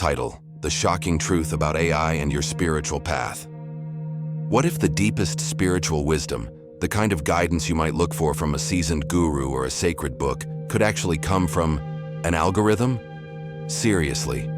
Title: The Shocking Truth About AI and Your Spiritual Path. What if the deepest spiritual wisdom, the kind of guidance you might look for from a seasoned guru or a sacred book, could actually come from an algorithm? Seriously.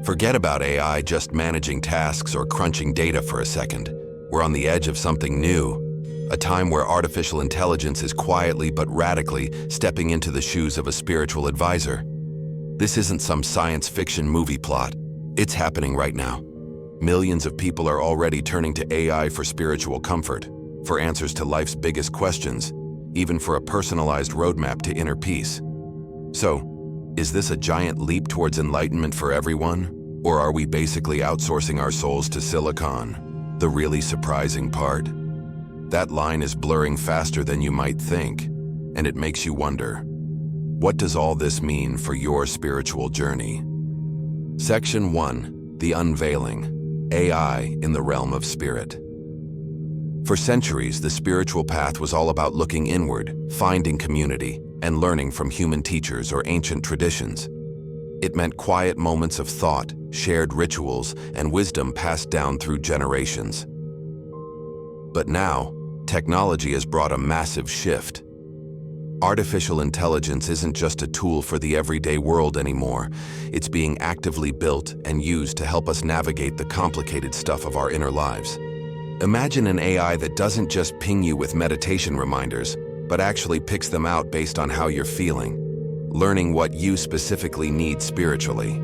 Forget about AI just managing tasks or crunching data for a second. We're on the edge of something new, a time where artificial intelligence is quietly but radically stepping into the shoes of a spiritual advisor. This isn't some science fiction movie plot. It's happening right now. Millions of people are already turning to AI for spiritual comfort, for answers to life's biggest questions, even for a personalized roadmap to inner peace. So, is this a giant leap towards enlightenment for everyone? Or are we basically outsourcing our souls to silicon? The really surprising part? That line is blurring faster than you might think, and it makes you wonder, what does all this mean for your spiritual journey? Section 1. The Unveiling. AI in the Realm of Spirit. For centuries, the spiritual path was all about looking inward, finding community, and learning from human teachers or ancient traditions. It meant quiet moments of thought, shared rituals, and wisdom passed down through generations. But now, technology has brought a massive shift. Artificial intelligence isn't just a tool for the everyday world anymore. It's being actively built and used to help us navigate the complicated stuff of our inner lives. Imagine an AI that doesn't just ping you with meditation reminders, but actually picks them out based on how you're feeling, learning what you specifically need spiritually.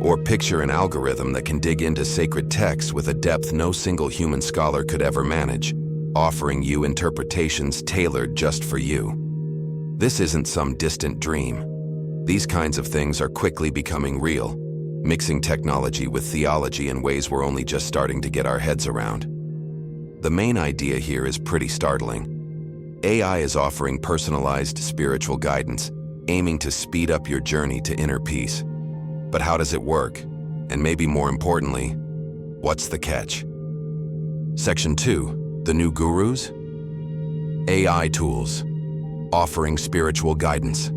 Or picture an algorithm that can dig into sacred texts with a depth no single human scholar could ever manage, offering you interpretations tailored just for you. This isn't some distant dream. These kinds of things are quickly becoming real, mixing technology with theology in ways we're only just starting to get our heads around. The main idea here is pretty startling. AI is offering personalized spiritual guidance, aiming to speed up your journey to inner peace. But how does it work? And maybe more importantly, what's the catch? Section 2. The New Gurus? AI Tools. Offering spiritual guidance.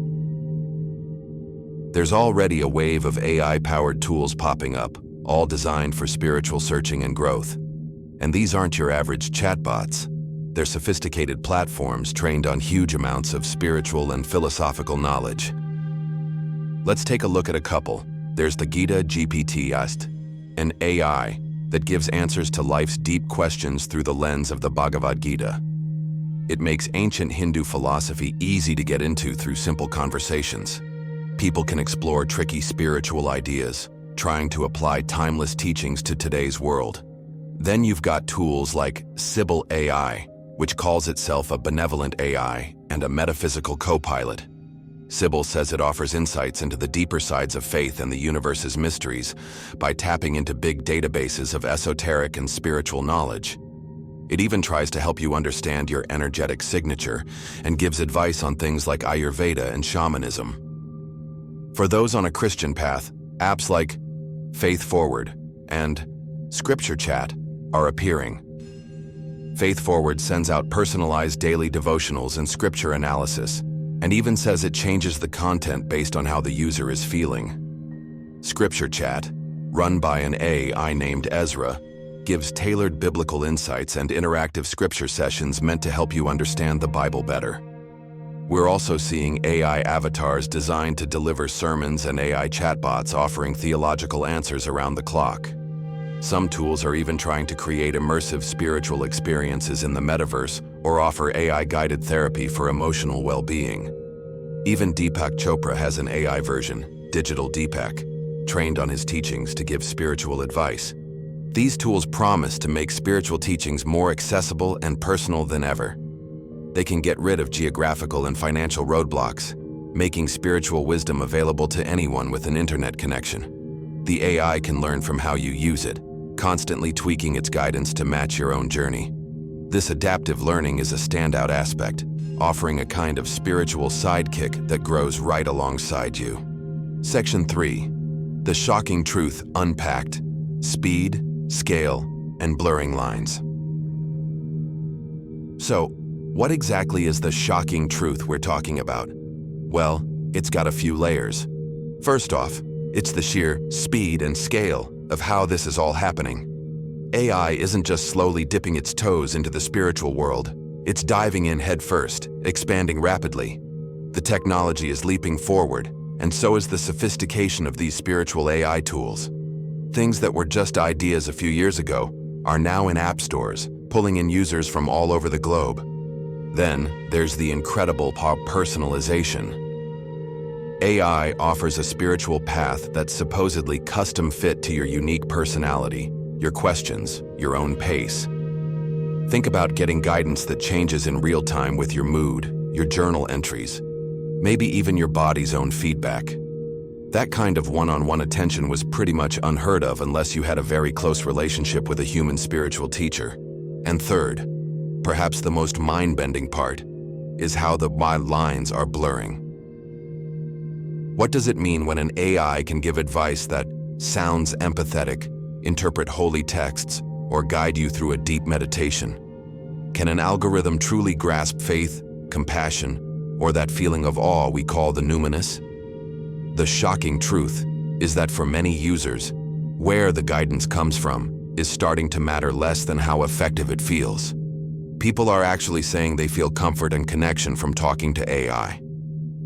There's already a wave of AI-powered tools popping up, all designed for spiritual searching and growth. And these aren't your average chatbots. They're sophisticated platforms trained on huge amounts of spiritual and philosophical knowledge. Let's take a look at a couple. There's the Gita GPT-ast, an AI that gives answers to life's deep questions through the lens of the Bhagavad Gita. It makes ancient Hindu philosophy easy to get into through simple conversations. People can explore tricky spiritual ideas, trying to apply timeless teachings to today's world. Then you've got tools like Sybil AI, which calls itself a benevolent AI and a metaphysical co-pilot. Sybil says it offers insights into the deeper sides of faith and the universe's mysteries by tapping into big databases of esoteric and spiritual knowledge. It even tries to help you understand your energetic signature and gives advice on things like Ayurveda and shamanism. For those on a Christian path, apps like Faith Forward and Scripture Chat are appearing. Faith Forward sends out personalized daily devotionals and scripture analysis, and even says it changes the content based on how the user is feeling. Scripture Chat, run by an AI named Ezra, gives tailored biblical insights and interactive scripture sessions meant to help you understand the Bible better. We're also seeing AI avatars designed to deliver sermons and AI chatbots offering theological answers around the clock. Some tools are even trying to create immersive spiritual experiences in the metaverse or offer AI-guided therapy for emotional well-being. Even Deepak Chopra has an AI version, Digital Deepak, trained on his teachings to give spiritual advice. These tools promise to make spiritual teachings more accessible and personal than ever. They can get rid of geographical and financial roadblocks, making spiritual wisdom available to anyone with an internet connection. The AI can learn from how you use it, constantly tweaking its guidance to match your own journey. This adaptive learning is a standout aspect, offering a kind of spiritual sidekick that grows right alongside you. Section 3. The Shocking Truth Unpacked. Speed, Scale, and Blurring Lines. So, what exactly is the shocking truth we're talking about? Well, it's got a few layers. First off, It's the sheer speed and scale of how this is all happening. AI isn't just slowly dipping its toes into the spiritual world. It's diving in headfirst, expanding rapidly. The technology is leaping forward, and so is the sophistication of these spiritual AI tools. Things that were just ideas a few years ago are now in app stores, pulling in users from all over the globe. Then, there's the incredible personalization. AI offers a spiritual path that's supposedly custom-fit to your unique personality, your questions, your own pace. Think about getting guidance that changes in real time with your mood, your journal entries, maybe even your body's own feedback. That kind of one-on-one attention was pretty much unheard of unless you had a very close relationship with a human spiritual teacher. And third, perhaps the most mind-bending part, is how the lines are blurring. What does it mean when an AI can give advice that sounds empathetic, interpret holy texts, or guide you through a deep meditation? Can an algorithm truly grasp faith, compassion, or that feeling of awe we call the numinous? The shocking truth is that for many users, where the guidance comes from is starting to matter less than how effective it feels. People are actually saying they feel comfort and connection from talking to AI.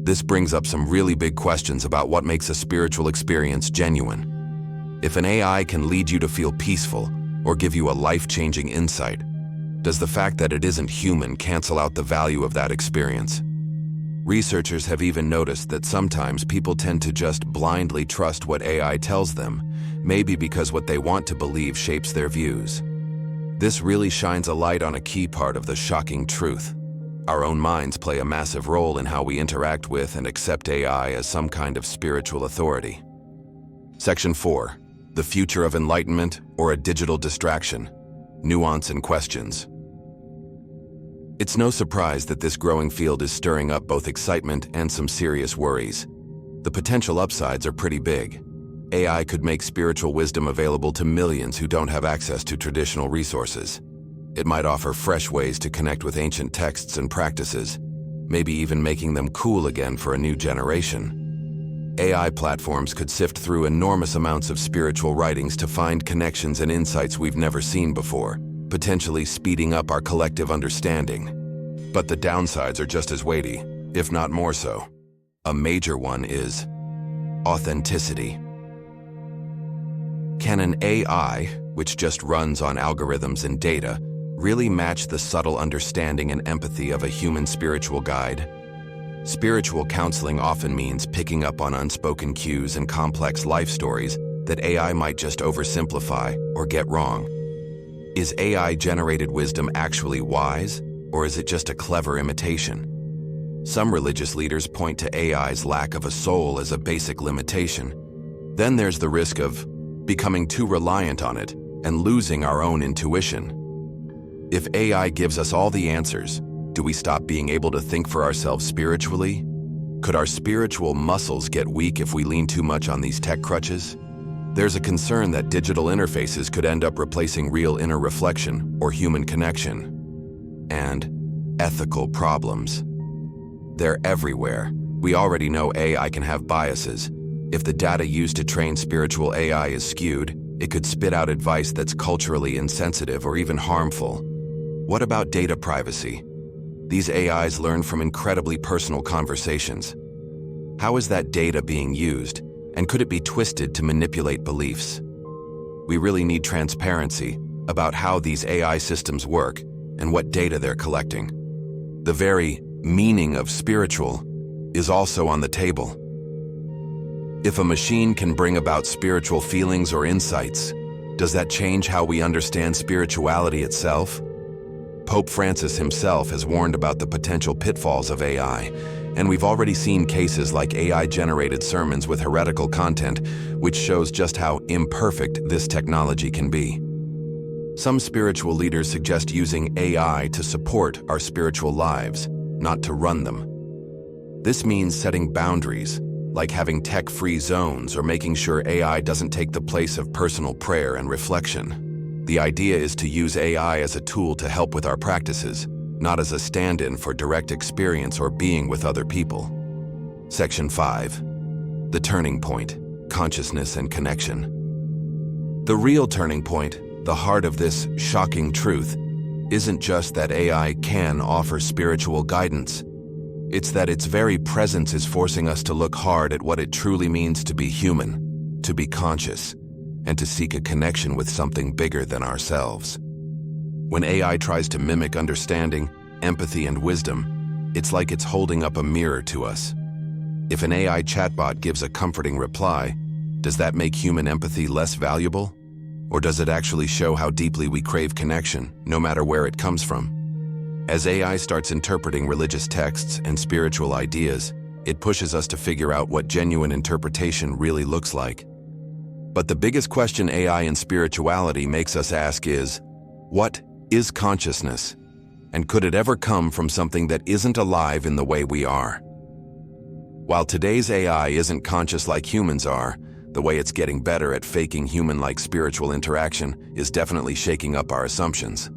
This brings up some really big questions about what makes a spiritual experience genuine. If an AI can lead you to feel peaceful or give you a life-changing insight, does the fact that it isn't human cancel out the value of that experience? Researchers have even noticed that sometimes people tend to just blindly trust what AI tells them, maybe because what they want to believe shapes their views. This really shines a light on a key part of the shocking truth. Our own minds play a massive role in how we interact with and accept AI as some kind of spiritual authority. Section 4. The future of enlightenment or a digital distraction. Nuance and questions. It's no surprise that this growing field is stirring up both excitement and some serious worries. The potential upsides are pretty big. AI could make spiritual wisdom available to millions who don't have access to traditional resources. It might offer fresh ways to connect with ancient texts and practices, maybe even making them cool again for a new generation. AI platforms could sift through enormous amounts of spiritual writings to find connections and insights we've never seen before, potentially speeding up our collective understanding. But the downsides are just as weighty, if not more so. A major one is authenticity. Can an AI, which just runs on algorithms and data, really match the subtle understanding and empathy of a human spiritual guide? Spiritual counseling often means picking up on unspoken cues and complex life stories that AI might just oversimplify or get wrong. Is AI-generated wisdom actually wise, or is it just a clever imitation? Some religious leaders point to AI's lack of a soul as a basic limitation. Then there's the risk of becoming too reliant on it and losing our own intuition. If AI gives us all the answers, do we stop being able to think for ourselves spiritually? Could our spiritual muscles get weak if we lean too much on these tech crutches? There's a concern that digital interfaces could end up replacing real inner reflection or human connection. And ethical problems. They're everywhere. We already know AI can have biases. If the data used to train spiritual AI is skewed, it could spit out advice that's culturally insensitive or even harmful. What about data privacy? These AIs learn from incredibly personal conversations. How is that data being used, and could it be twisted to manipulate beliefs? We really need transparency about how these AI systems work and what data they're collecting. The very meaning of spiritual is also on the table. If a machine can bring about spiritual feelings or insights, does that change how we understand spirituality itself? Pope Francis himself has warned about the potential pitfalls of AI, and we've already seen cases like AI-generated sermons with heretical content, which shows just how imperfect this technology can be. Some spiritual leaders suggest using AI to support our spiritual lives, not to run them. This means setting boundaries, like having tech-free zones or making sure AI doesn't take the place of personal prayer and reflection. The idea is to use AI as a tool to help with our practices, not as a stand-in for direct experience or being with other people. Section 5. The turning point. consciousness, and connection. The real turning point, the heart of this shocking truth, isn't just that AI can offer spiritual guidance. It's that its very presence is forcing us to look hard at what it truly means to be human, to be conscious, and to seek a connection with something bigger than ourselves. When AI tries to mimic understanding, empathy, and wisdom, it's like it's holding up a mirror to us. If an AI chatbot gives a comforting reply, does that make human empathy less valuable? Or does it actually show how deeply we crave connection, no matter where it comes from? As AI starts interpreting religious texts and spiritual ideas, it pushes us to figure out what genuine interpretation really looks like. But the biggest question AI and spirituality makes us ask is, what is consciousness? And could it ever come from something that isn't alive in the way we are? While today's AI isn't conscious like humans are, the way it's getting better at faking human-like spiritual interaction is definitely shaking up our assumptions.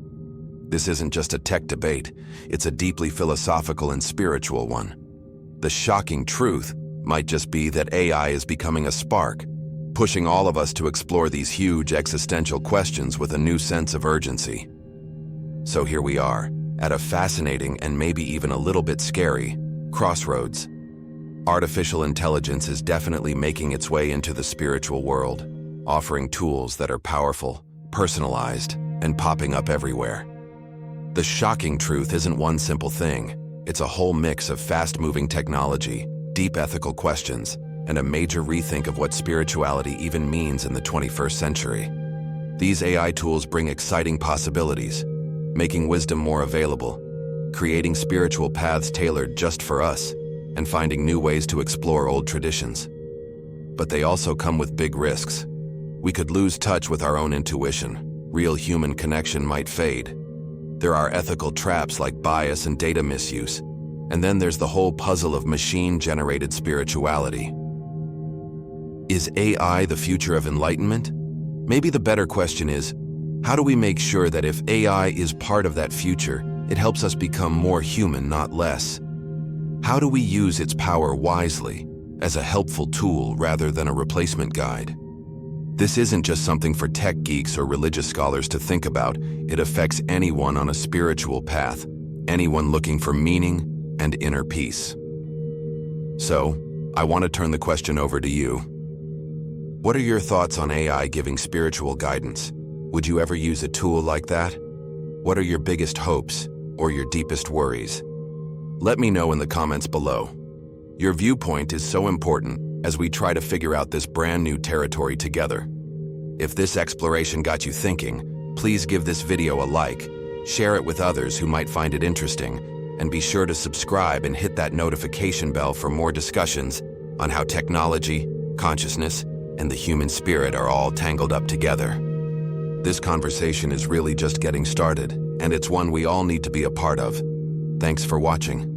This isn't just a tech debate, it's a deeply philosophical and spiritual one. The shocking truth might just be that AI is becoming a spark, pushing all of us to explore these huge existential questions with a new sense of urgency. So here we are, at a fascinating and maybe even a little bit scary crossroads. Artificial intelligence is definitely making its way into the spiritual world, offering tools that are powerful, personalized, and popping up everywhere. The shocking truth isn't one simple thing. It's a whole mix of fast-moving technology, deep ethical questions, and a major rethink of what spirituality even means in the 21st century. These AI tools bring exciting possibilities, making wisdom more available, creating spiritual paths tailored just for us, and finding new ways to explore old traditions. But they also come with big risks. We could lose touch with our own intuition. Real human connection might fade. There are ethical traps like bias and data misuse. And then there's the whole puzzle of machine-generated spirituality. Is AI the future of enlightenment? Maybe the better question is, how do we make sure that if AI is part of that future, it helps us become more human, not less? How do we use its power wisely, as a helpful tool rather than a replacement guide? This isn't just something for tech geeks or religious scholars to think about. It affects anyone on a spiritual path, anyone looking for meaning and inner peace. So, I want to turn the question over to you. What are your thoughts on AI giving spiritual guidance? Would you ever use a tool like that? What are your biggest hopes or your deepest worries? Let me know in the comments below. Your viewpoint is so important as we try to figure out this brand new territory together. If this exploration got you thinking, please give this video a like, share it with others who might find it interesting, and be sure to subscribe and hit that notification bell for more discussions on how technology, consciousness, and the human spirit are all tangled up together. This conversation is really just getting started, and it's one we all need to be a part of. Thanks for watching.